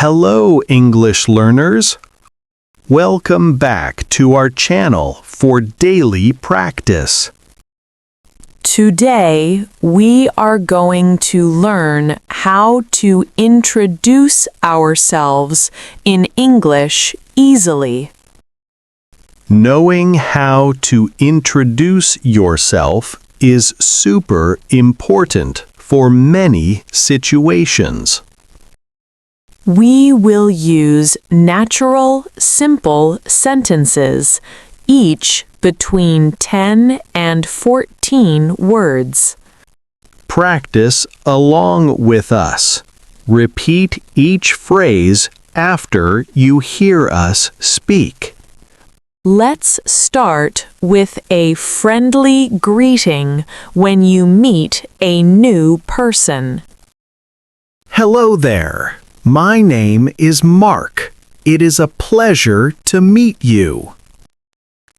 Hello, English learners. Welcome back to our channel for daily practice. Today, we are going to learn how to introduce ourselves in English easily. Knowing how to introduce yourself is super important for many situations. We will use natural, simple sentences, each between 10 and 14 words. Practice along with us. Repeat each phrase after you hear us speak. Let's start with a friendly greeting when you meet a new person. Hello there. My name is Mark. It is a pleasure to meet you.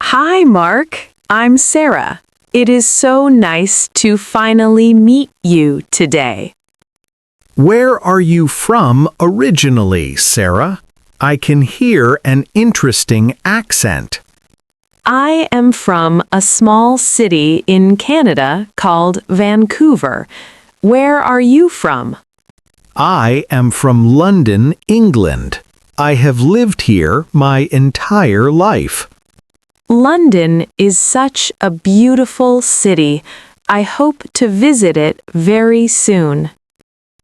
Hi, Mark. I'm Sarah. It is so nice to finally meet you today. Where are you from originally, Sarah? I can hear an interesting accent. I am from a small city in Canada called Vancouver. Where are you from? I am from London, England. I have lived here my entire life. London is such a beautiful city. I hope to visit it very soon.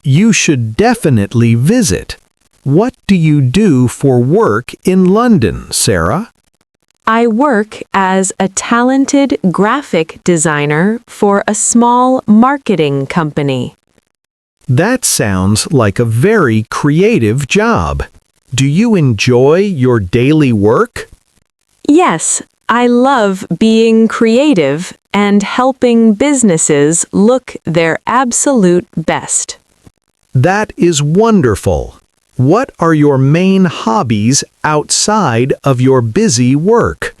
You should definitely visit. What do you do for work in London, Sarah? I work as a talented graphic designer for a small marketing company. That sounds like a very creative job. Do you enjoy your daily work? Yes, I love being creative and helping businesses look their absolute best. That is wonderful. What are your main hobbies outside of your busy work?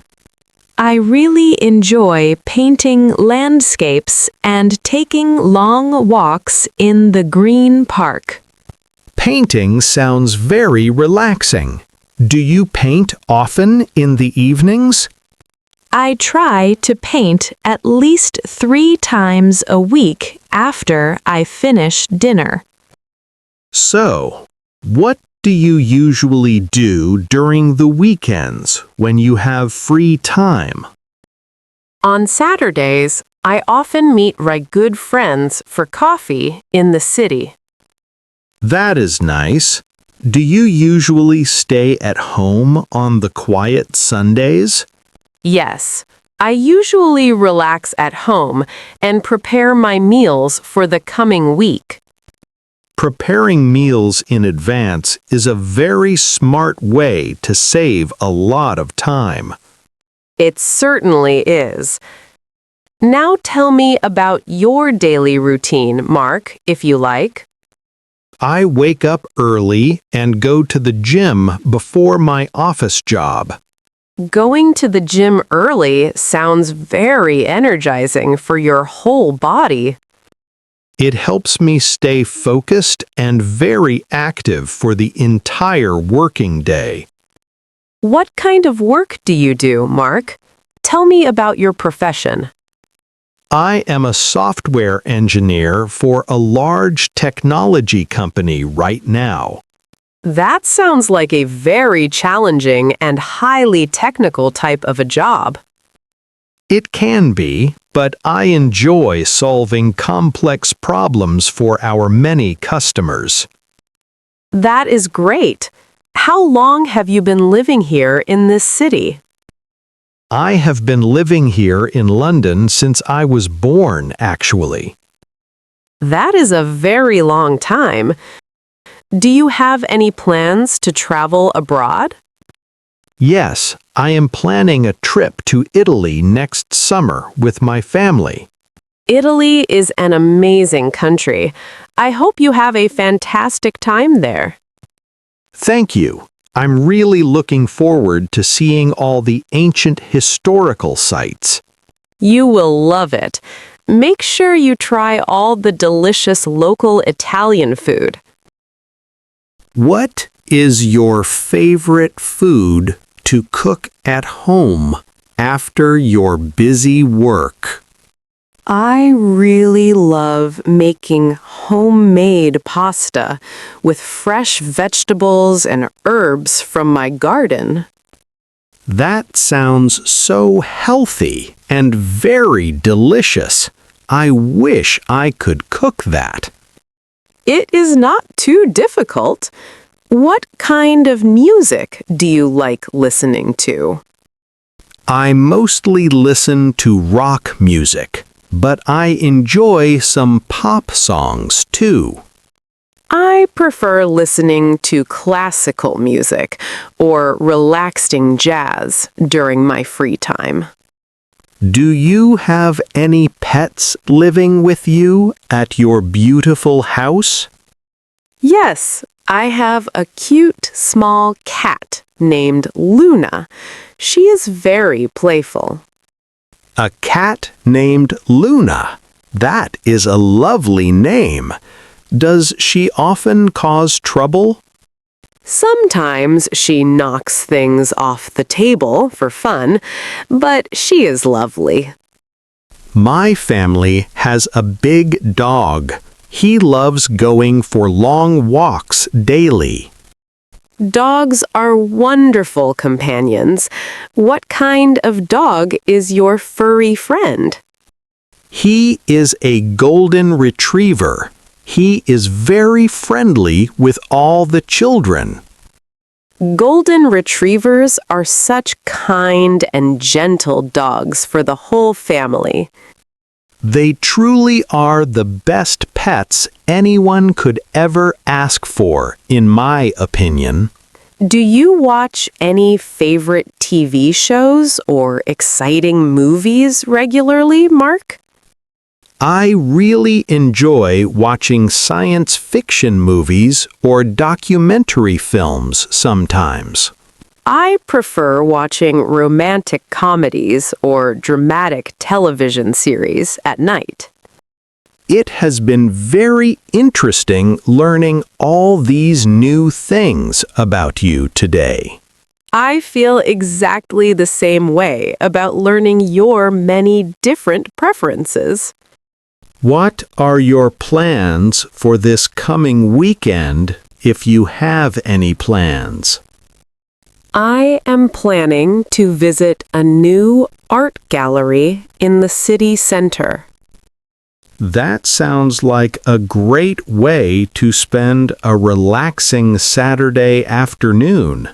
I really enjoy painting landscapes and taking long walks in the green park. Painting sounds very relaxing. Do you paint often in the evenings? I try to paint at least 3 times a week after I finish dinner. So, what do you usually do during the weekends when you have free time? On Saturdays, I often meet my good friends for coffee in the city. That is nice. Do you usually stay at home on the quiet Sundays? Yes, I usually relax at home and prepare my meals for the coming week. Preparing meals in advance is a very smart way to save a lot of time. It certainly is. Now tell me about your daily routine, Mark, if you like. I wake up early and go to the gym before my office job. Going to the gym early sounds very energizing for your whole body. It helps me stay focused and very active for the entire working day. What kind of work do you do, Mark? Tell me about your profession. I am a software engineer for a large technology company right now. That sounds like a very challenging and highly technical type of a job. It can be, but I enjoy solving complex problems for our many customers. That is great. How long have you been living here in this city? I have been living here in London since I was born, actually. That is a very long time. Do you have any plans to travel abroad? Yes, I am planning a trip to Italy next summer with my family. Italy is an amazing country. I hope you have a fantastic time there. Thank you. I'm really looking forward to seeing all the ancient historical sites. You will love it. Make sure you try all the delicious local Italian food. What is your favorite food to cook at home after your busy work? I really love making homemade pasta with fresh vegetables and herbs from my garden. That sounds so healthy and very delicious. I wish I could cook that. It is not too difficult. What kind of music do you like listening to? I mostly listen to rock music, but I enjoy some pop songs too. I prefer listening to classical music or relaxing jazz during my free time. Do you have any pets living with you at your beautiful house? Yes, I have a cute small cat named Luna. She is very playful. A cat named Luna. That is a lovely name. Does she often cause trouble? Sometimes she knocks things off the table for fun, but she is lovely. My family has a big dog. He loves going for long walks daily. Dogs are wonderful companions. What kind of dog is your furry friend? He is a golden retriever. He is very friendly with all the children. Golden retrievers are such kind and gentle dogs for the whole family. They truly are the best pets anyone could ever ask for, in my opinion. Do you watch any favorite TV shows or exciting movies regularly, Mark? I really enjoy watching science fiction movies or documentary films sometimes. I prefer watching romantic comedies or dramatic television series at night. It has been very interesting learning all these new things about you today. I feel exactly the same way about learning your many different preferences. What are your plans for this coming weekend, if you have any plans? I am planning to visit a new art gallery in the city center. That sounds like a great way to spend a relaxing Saturday afternoon.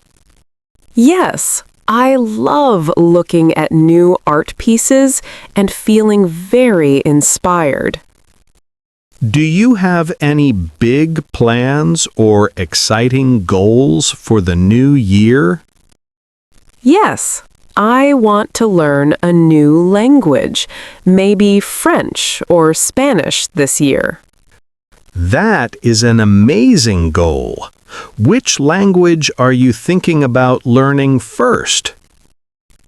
Yes, I love looking at new art pieces and feeling very inspired. Do you have any big plans or exciting goals for the new year? Yes, I want to learn a new language, maybe French or Spanish this year. That is an amazing goal. Which language are you thinking about learning first?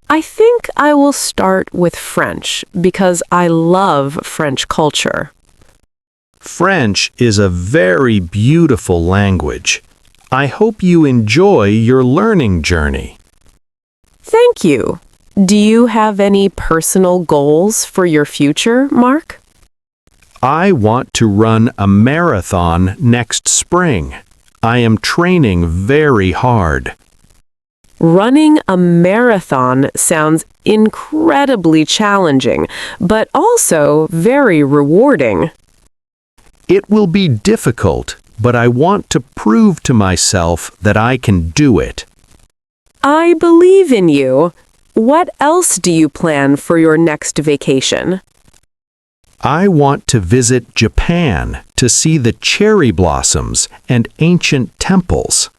I think I will start with French because I love French culture. French is a very beautiful language. I hope you enjoy your learning journey. Thank you. Do you have any personal goals for your future, Mark? I want to run a marathon next spring. I am training very hard. Running a marathon sounds incredibly challenging, but also very rewarding. It will be difficult, but I want to prove to myself that I can do it. I believe in you. What else do you plan for your next vacation? I want to visit Japan to see the cherry blossoms and ancient temples.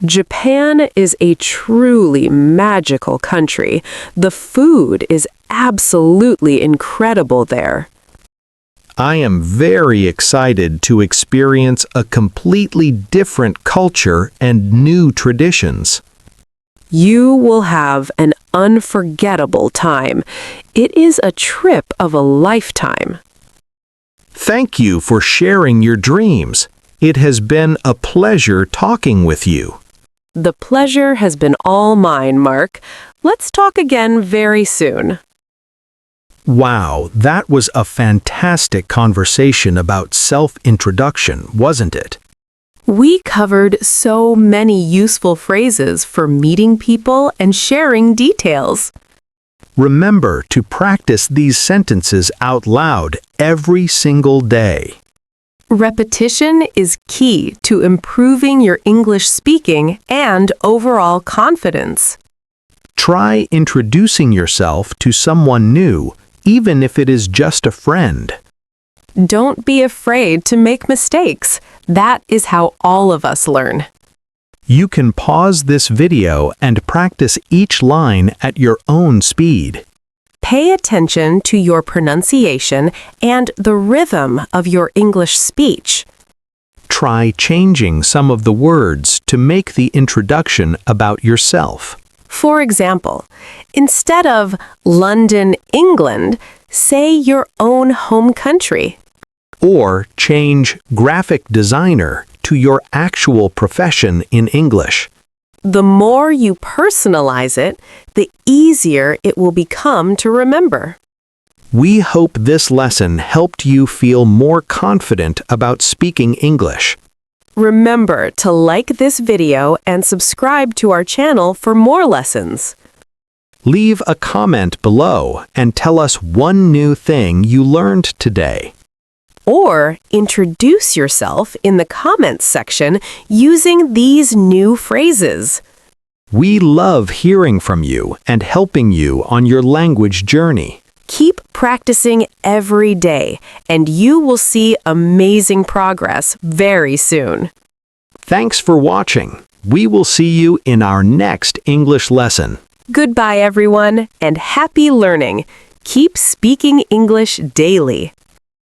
Japan is a truly magical country. The food is absolutely incredible there. I am very excited to experience a completely different culture and new traditions. You will have an unforgettable time. It is a trip of a lifetime. Thank you for sharing your dreams. It has been a pleasure talking with you. The pleasure has been all mine, Mark. Let's talk again very soon. Wow, that was a fantastic conversation about self-introduction, wasn't it? We covered so many useful phrases for meeting people and sharing details. Remember to practice these sentences out loud every single day. Repetition is key to improving your English speaking and overall confidence. Try introducing yourself to someone new, even if it is just a friend. Don't be afraid to make mistakes. That is how all of us learn. You can pause this video and practice each line at your own speed. Pay attention to your pronunciation and the rhythm of your English speech. Try changing some of the words to make the introduction about yourself. For example, instead of London, England, say your own home country. Or change graphic designer to your actual profession in English. The more you personalize it, the easier it will become to remember. We hope this lesson helped you feel more confident about speaking English. Remember to like this video and subscribe to our channel for more lessons. Leave a comment below and tell us one new thing you learned today. Or introduce yourself in the comments section using these new phrases. We love hearing from you and helping you on your language journey. Keep practicing every day, and you will see amazing progress very soon. Thanks for watching. We will see you in our next English lesson. Goodbye, everyone, and happy learning. Keep speaking English daily.